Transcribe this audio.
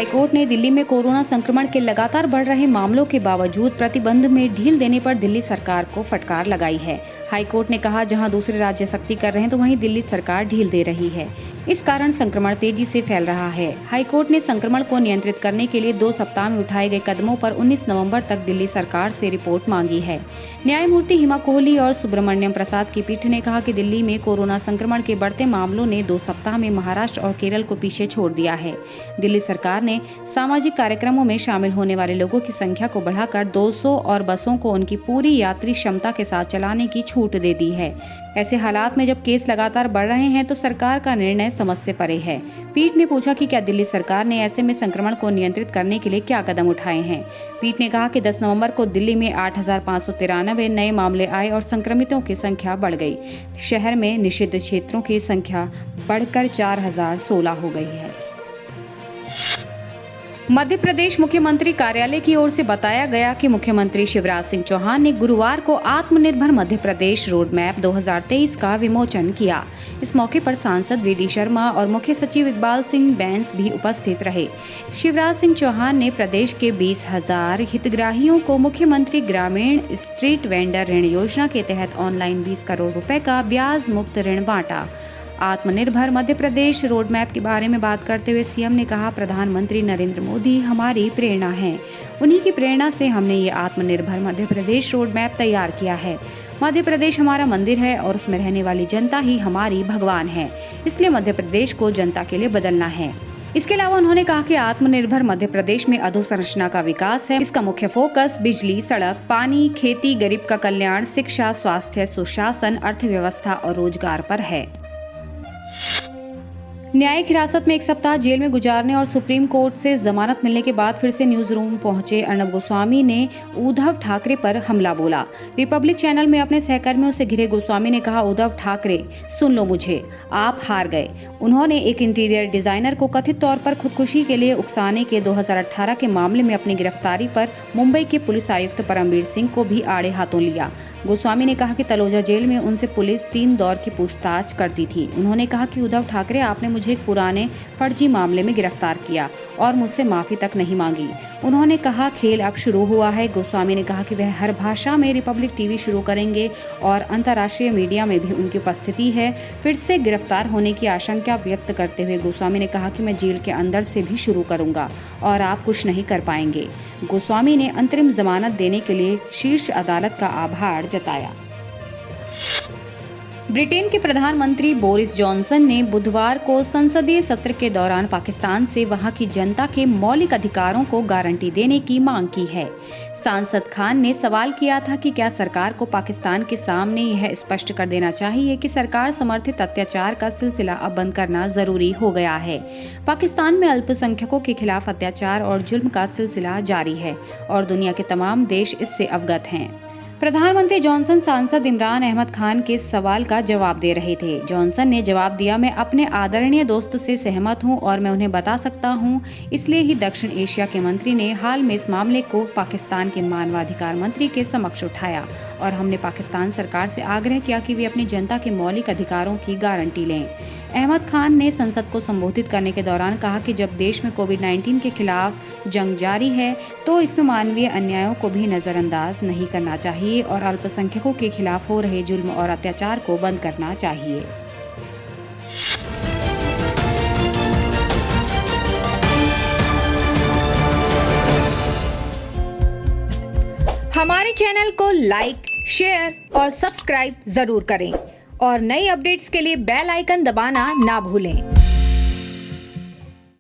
High court ने दिल्ली में corona संक्रमण के लगातार बढ़ रहे मामलों के बावजूद प्रतिबंध में ढील देने पर दिल्ली सरकार को फटकार लगाई है। हाईकोर्ट ने कहा, जहां दूसरे राज्य सख्ती कर रहे हैं तो वहीं दिल्ली सरकार ढील दे रही है। इस कारण संक्रमण तेजी से फैल रहा है। हाईकोर्ट ने संक्रमण को नियंत्रित करने के लिए 2 सप्ताह में उठाए गए कदमों पर 19 नवंबर तक दिल्ली सरकार से रिपोर्ट मांगी है। न्यायमूर्ति हिमा कोहली और सुब्रमण्यम प्रसाद की पीठ ने कहा कि दिल्ली में कोरोना संक्रमण के बढ़ते मामलों ने 2 सप्ताह में महाराष्ट्र और केरल को पीछे छोड़ दिया है। दिल्ली सरकार ने सामाजिक कार्यक्रमों में शामिल होने वाले लोगों की संख्या को बढ़ाकर 200 और बसों को उनकी पूरी यात्री क्षमता के साथ चलाने की छूट दे दी है। ऐसे हालात में जब केस लगातार बढ़ रहे हैं तो सरकार का निर्णय समझ से परे है। पीठ ने पूछा कि क्या दिल्ली सरकार ने ऐसे में संक्रमण को नियंत्रित करने के लिए क्या कदम उठाए हैं। पीठ ने कहा कि 10 नवंबर को दिल्ली में 8,593 नए मामले आए और संक्रमितों की संख्या बढ़ गई। शहर में निषिद्ध क्षेत्रों की संख्या बढ़कर 4,016 हो गई है। मध्य प्रदेश मुख्यमंत्री कार्यालय की ओर से बताया गया कि मुख्यमंत्री शिवराज सिंह चौहान ने गुरुवार को आत्मनिर्भर मध्य प्रदेश रोड मैप 2023 का विमोचन किया। इस मौके पर सांसद वीडी शर्मा और मुख्य सचिव इकबाल सिंह बैंस भी उपस्थित रहे। शिवराज सिंह चौहान ने प्रदेश के 20,000 हितग्राहियों को मुख्यमंत्री ग्रामीण स्ट्रीट वेंडर ऋण योजना के तहत ऑनलाइन 20 करोड़ रुपए का ब्याज मुक्त ऋण बांटा। आत्मनिर्भर मध्य प्रदेश रोड मैप के बारे में बात करते हुए सीएम ने कहा, प्रधानमंत्री नरेंद्र मोदी हमारी प्रेरणा हैं। उन्हीं की प्रेरणा से हमने ये आत्मनिर्भर मध्य प्रदेश रोड मैप तैयार किया है। मध्य प्रदेश हमारा मंदिर है और उसमें रहने वाली जनता ही हमारी भगवान है। इसलिए मध्य प्रदेश को जनता के लिए बदलना है। इसके अलावा उन्होंने कहा कि आत्मनिर्भर मध्य प्रदेश में अधोसंरचना का विकास है। इसका मुख्य फोकस बिजली, सड़क, पानी, खेती, गरीब का कल्याण, शिक्षा, स्वास्थ्य, सुशासन, अर्थव्यवस्था और रोजगार पर है। न्यायिक हिरासत में 1 सप्ताह जेल में गुजारने और सुप्रीम कोर्ट से जमानत मिलने के बाद फिर से न्यूज रूम पहुंचे अर्नब गोस्वामी ने उद्धव ठाकरे पर हमला बोला। रिपब्लिक चैनल में अपने सहकर्मियों से घिरे गोस्वामी ने कहा, उद्धव ठाकरे सुन लो मुझे, आप हार गए। उन्होंने एक इंटीरियर डिजाइनर को कथित तौर पर खुदकुशी के लिए उकसाने के 2018 के मामले में अपनी गिरफ्तारी पर मुंबई के पुलिस आयुक्त परमवीर सिंह को भी आड़े हाथों लिया। गोस्वामी ने कहा कि तलोजा जेल में उनसे पुलिस 3 दौर की पूछताछ करती थी। उन्होंने कहा कि उद्धव ठाकरे, आपने मुझे एक पुराने फर्जी मामले में गिरफ्तार किया और मुझसे माफी तक नहीं मांगी। उन्होंने कहा, खेल अब शुरू हुआ है। गोस्वामी ने कहा कि वह हर भाषा में रिपब्लिक टीवी शुरू करेंगे और अंतर्राष्ट्रीय मीडिया में भी उनकी उपस्थिति है। फिर से गिरफ्तार होने की आशंका व्यक्त करते हुए गोस्वामी ने कहा कि मैं जेल के अंदर से भी शुरू करूंगा और आप कुछ नहीं कर पाएंगे। गोस्वामी ने अंतरिम जमानत देने के लिए शीर्ष अदालत का आभार जताया। ब्रिटेन के प्रधानमंत्री बोरिस जॉनसन ने बुधवार को संसदीय सत्र के दौरान पाकिस्तान से वहां की जनता के मौलिक अधिकारों को गारंटी देने की मांग की है। सांसद खान ने सवाल किया था कि क्या सरकार को पाकिस्तान के सामने यह स्पष्ट कर देना चाहिए कि सरकार समर्थित अत्याचार का सिलसिला अब बंद करना जरूरी हो गया है। पाकिस्तान में अल्पसंख्यकों के खिलाफ अत्याचार और जुल्म का सिलसिला जारी है और दुनिया के तमाम देश इससे अवगत हैं। प्रधानमंत्री जॉनसन सांसद इमरान अहमद खान के सवाल का जवाब दे रहे थे। जॉनसन ने जवाब दिया, मैं अपने आदरणीय दोस्त से सहमत हूं और मैं उन्हें बता सकता हूं। इसलिए ही दक्षिण एशिया के मंत्री ने हाल में इस मामले को पाकिस्तान के मानवाधिकार मंत्री के समक्ष उठाया और हमने पाकिस्तान सरकार से आग्रह किया कि वे अपनी जनता के मौलिक अधिकारों की गारंटी लें। अहमद खान ने संसद को संबोधित करने के दौरान कहा कि जब देश में कोविड-19 के खिलाफ जंग जारी है तो इसमें मानवीय अन्यायों को भी नजरअंदाज नहीं करना चाहिए और अल्पसंख्यकों के खिलाफ हो रहे जुल्म और अत्याचार को बंद करना चाहिए। हमारे चैनल को लाइक, शेयर और सब्सक्राइब जरूर करें और नई अपडेट्स के लिए बेल आइकन दबाना ना भूलें।